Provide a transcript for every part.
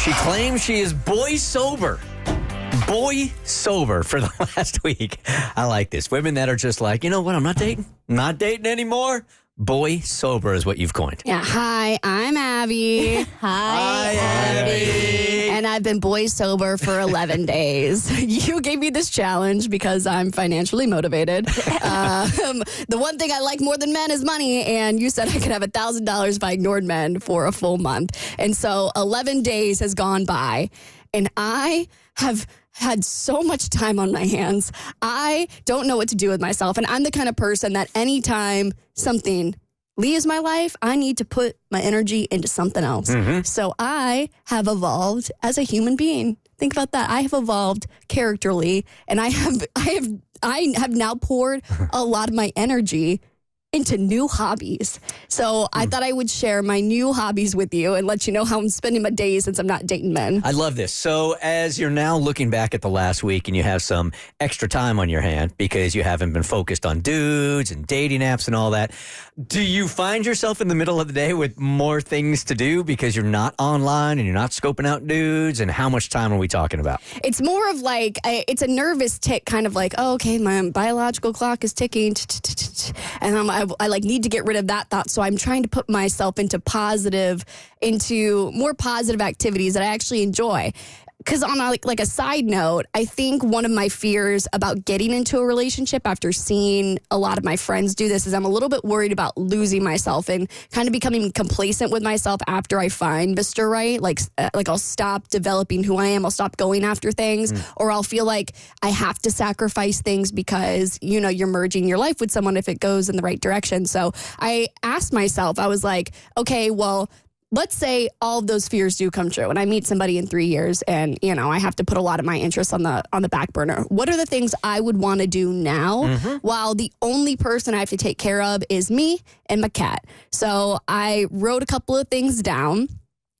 She claims she is boy sober. Boy sober for the last week. I like this. Women that are just like, you know what, I'm not dating. Not dating anymore. Boy sober is what you've coined. Yeah. Hi, I'm Abby. Hi, Abby. And I've been boy sober for 11 days. You gave me this challenge because I'm financially motivated. The one thing I like more than men is money. And you said I could have $1,000 if I ignored men for a full month. And so 11 days has gone by. And I have had so much time on my hands. I don't know what to do with myself. And I'm the kind of person that anytime something leaves my life, I need to put my energy into something else. Mm-hmm. So I have evolved as a human being. Think about that. I have evolved characterly, and I have now poured a lot of my energy into new hobbies. So I thought I would share my new hobbies with you and let you know how I'm spending my days since I'm not dating men. I love this. So as you're now looking back at the last week and you have some extra time on your hand because you haven't been focused on dudes and dating apps and all that, do you find yourself in the middle of the day with more things to do because you're not online and you're not scoping out dudes? And how much time are we talking about? It's more of like, it's a nervous tick, kind of like, oh, okay, my biological clock is ticking. And I like need to get rid of that thought. So I'm trying to put myself into more positive activities that I actually enjoy. Because on a side note, I think one of my fears about getting into a relationship after seeing a lot of my friends do this is I'm a little bit worried about losing myself and kind of becoming complacent with myself after I find Mr. Right. Like I'll stop developing who I am. I'll stop going after things, or I'll feel like I have to sacrifice things because, you know, you're merging your life with someone if it goes in the right direction. So I asked myself, I was like, okay, well, let's say all of those fears do come true and I meet somebody in 3 years and, you know, I have to put a lot of my interests on the back burner. What are the things I would want to do now while the only person I have to take care of is me and my cat? So I wrote a couple of things down.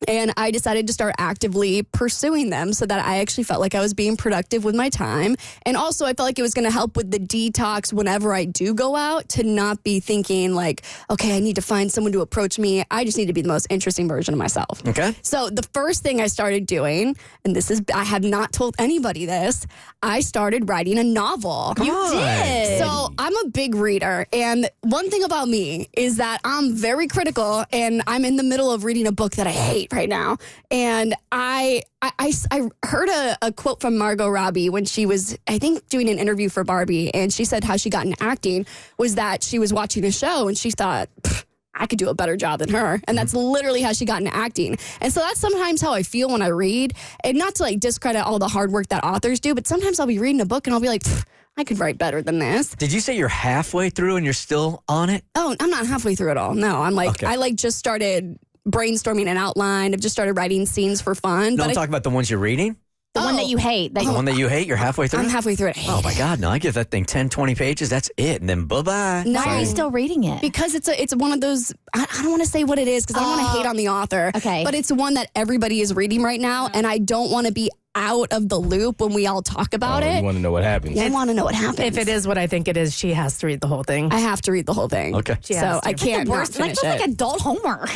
And I decided to start actively pursuing them so that I actually felt like I was being productive with my time. And also I felt like it was going to help with the detox whenever I do go out to not be thinking like, okay, I need to find someone to approach me. I just need to be the most interesting version of myself. Okay. So the first thing I started doing, and I have not told anybody this, I started writing a novel. You did. So I'm a big reader. And one thing about me is that I'm very critical and I'm in the middle of reading a book that I hate right now. And I heard a quote from Margot Robbie when she was, I think, doing an interview for Barbie. And she said how she got into acting was that she was watching a show and she thought, I could do a better job than her. And that's literally how she got into acting. And so that's sometimes how I feel when I read. And not to like discredit all the hard work that authors do, but sometimes I'll be reading a book and I'll be like, I could write better than this. Did you say you're halfway through and you're still on it? Oh, I'm not halfway through at all. No, I'm like, okay. I just started brainstorming an outline. I've just started writing scenes for fun. No, I'm talking about the ones you're reading. The one that you hate. The one that you hate, you're halfway through? I'm halfway through it. Oh, my God. No, I give that thing 10, 20 pages. That's it. And then bye-bye. No. Why are you still reading it? Because it's one of those, I don't want to say what it is because I don't want to hate on the author. Okay. But it's one that everybody is reading right now, and I don't want to be out of the loop when we all talk about it. You want to know what happens. Yeah, I want to know what happens. If it is what I think it is, she has to read the whole thing. I have to read the whole thing. Okay. So I can't not finish like it. adult homework.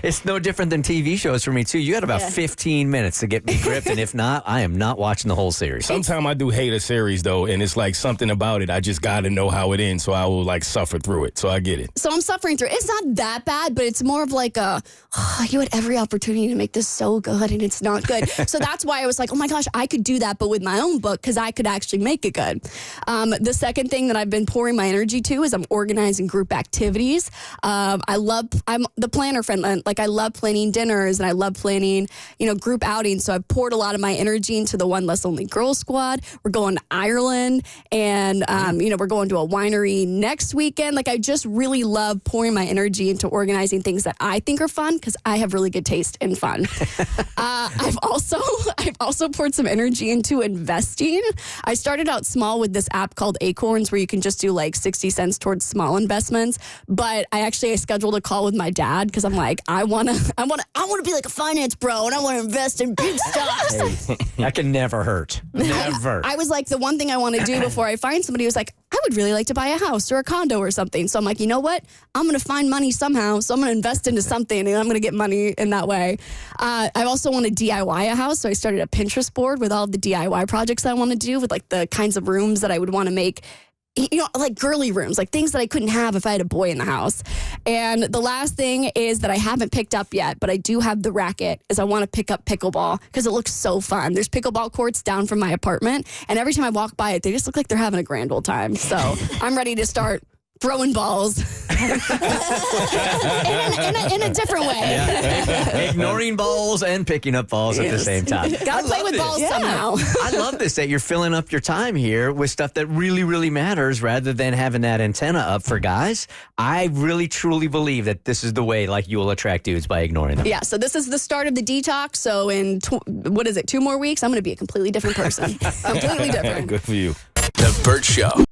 It's no different than TV shows for me, too. You got about 15 minutes to get me gripped, and if not, I am not watching the whole series. Sometimes I do hate a series, though, and it's like something about it. I just got to know how it ends, so I will like suffer through it. So I get it. So I'm suffering through it. It's not that bad, but it's more of like you had every opportunity to make this so good, and it's not good. So that's why I was like, oh my gosh, I could do that, but with my own book, because I could actually make it good. The second thing that I've been pouring my energy to is I'm organizing group activities. I'm the planner friend. Like I love planning dinners and I love planning, group outings. So I've poured a lot of my energy into the One Less Lonely Girls Squad. We're going to Ireland and, we're going to a winery next weekend. Like I just really love pouring my energy into organizing things that I think are fun because I have really good taste in fun. I've also poured some energy into investing. I started out small with this app called Acorns, where you can just do like 60 cents towards small investments. But I scheduled a call with my dad because I'm like, I want to be like a finance bro, and I want to invest in big stocks. Hey, that can never hurt. Never. I was like, the one thing I want to do before I find somebody was like, I would really like to buy a house or a condo or something. So I'm like, you know what? I'm going to find money somehow. So I'm going to invest into something, and I'm going to get money in that way. I also want to DIY a house. So I started a Pinterest board with all of the DIY projects I want to do, with like the kinds of rooms that I would want to make, like girly rooms, like things that I couldn't have if I had a boy in the house. And the last thing is that I haven't picked up yet, but I do have the racket, is I want to pick up pickleball because it looks so fun. There's pickleball courts down from my apartment, and every time I walk by it, they just look like they're having a grand old time. So I'm ready to start throwing balls in a different way. Yeah. Ignoring balls and picking up balls at the same time. Gotta play with balls somehow. I love this, that you're filling up your time here with stuff that really, really matters rather than having that antenna up for guys. I really, truly believe that this is the way like you will attract dudes, by ignoring them. Yeah, so this is the start of the detox. So in, 2 more weeks, I'm going to be a completely different person. Completely different. Good for you. The Bert Show.